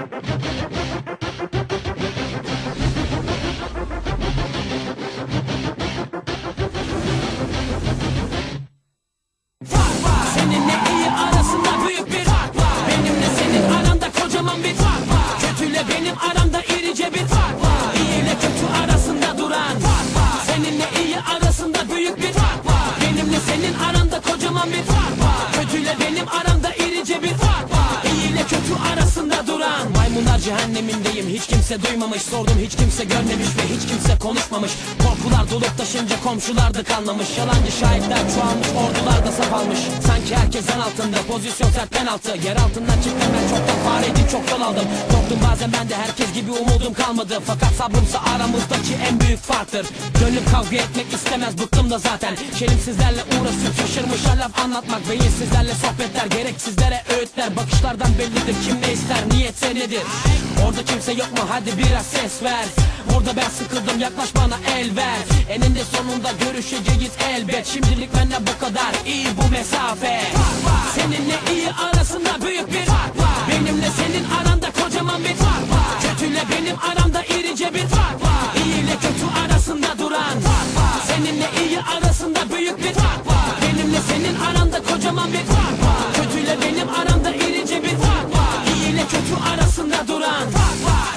Seninle iyi arasında büyük bir fark var. Benimle senin aranda kocaman bir fark var. Kötüyle benim aramda irice bir fark var. İyi ile kötü arasında duran fark var. Seninle iyi arasında büyük bir fark var. Benimle senin aranda kocaman bir fark var. Kötüyle benim aramda irice bir fark var. İyi ile kötü arasında duran. Maymunlar cehennemindeyim, hiç kimse duymamış. Sordum, hiç kimse görmemiş ve hiç kimse konuşmamış. Korkular dolup taşınca komşularda kalmamış. Yalancı şahitler çoğalmış, ordularda saf almış. Sanki herkesten altında, pozisyon sert penaltı. Yer altından çıktım ben, çoktan fareydim, çok yol aldım. Korktum bazen ben de, herkes gibi umudum kalmadı. Fakat sabrımsa aramızdaki en büyük farktır. Gönlüm kavga etmek istemez, bıktım da zaten. Şelimsizlerle uğraşıp şaşırmışlar laf anlatmak. Beyinsizlerle sohbetler, gereksizlere öğütler. Bakışlardan bellidir kim ne ister, niyetse nedir. Orada kimse yok mu, hadi biraz ses ver. Orada ben sıkıldım, yaklaş bana el ver. Eninde sonunda görüşeceğiz elbet. Şimdilik bende bu kadar, iyi bu mesafe. Seninle iyi arasında büyük bir fark var. Benimle senin aranda kocaman bir fark var. Kötüyle benim aramda irice bir fark var. İyi ile kötü arasında duran fark var. Seninle iyi arasında büyük bir fark var. Benimle senin aranda kocaman bir fark var. Kötüyle benim aramda irice bir fark var. İyi ile kötü arasında duran fark var.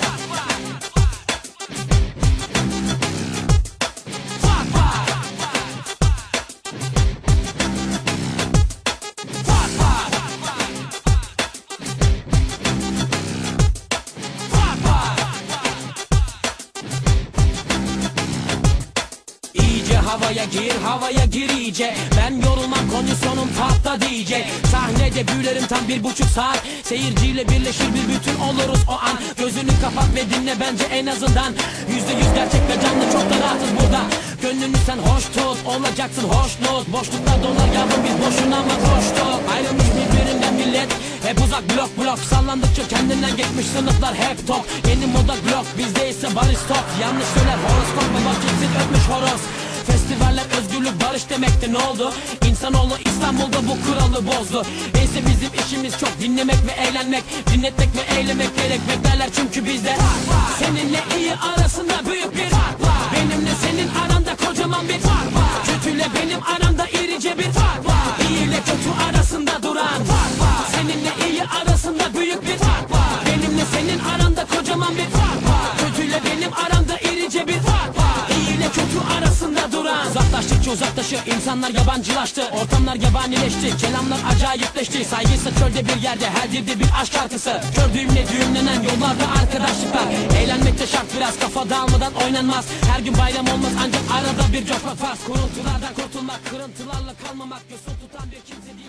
Havaya gir iyice. Ben yorulmam, kondisyonum tahta diyecek. Sahnede büyülerim tam 1,5 saat. Seyirciyle birleşir bir bütün oluruz o an. Gözünü kapat ve dinle bence en azından. %100 gerçek ve canlı, çok da rahatız burada. Gönlünü sen hoş tut, olacaksın hoşnut. Boşluklar dolar yavrum, biz boşuna mı koştuk? Ayrılmış birbirinden millet, hep uzak blok. Sallandıkça kendinden geçmiş sınıflar hep top. Yeni moda blok, bizde ise barış top. Yanlış söyler horoskop, baba kimsin öpmüş horoz. Festivaller özgürlük barış demekti, ne oldu? İnsanoğlu İstanbul'da bu kuralı bozdu. Neyse bizim işimiz çok, dinlemek ve eğlenmek. Dinletmek ve eylemek gerekmek derler çünkü bizde. Seninle iyi arasında büyük bir fark var. Benimle senin aranda kocaman bir fark var. Kötüyle benim aramda irice bir fark var. İyi ile kötü arasında duran fark var. Seninle iyi arasında büyük bir fark var. Benimle senin aranda kocaman bir fark var. Kötüyle benim aramda irice bir fark var. İyi ile kötü arasında duran. Uzaklaştıkça uzaklaşır, insanlar yabancılaştı. Ortamlar yabanileşti, kelamlar acayipleşti. Saygıysa çölde bir yerde, her dilde bir aşk şarkısı. Kör düğümle düğümlenen yollarda arkadaşlıklar. Eğlenmek de şart, biraz kafa dağılmadan oynanmaz. Her gün bayram olmaz, ancak arada bir coşmak farz. Kuruntulardan kurtulmak, kırıntılarla kalmamak. Yosun tutan bir kimse değil.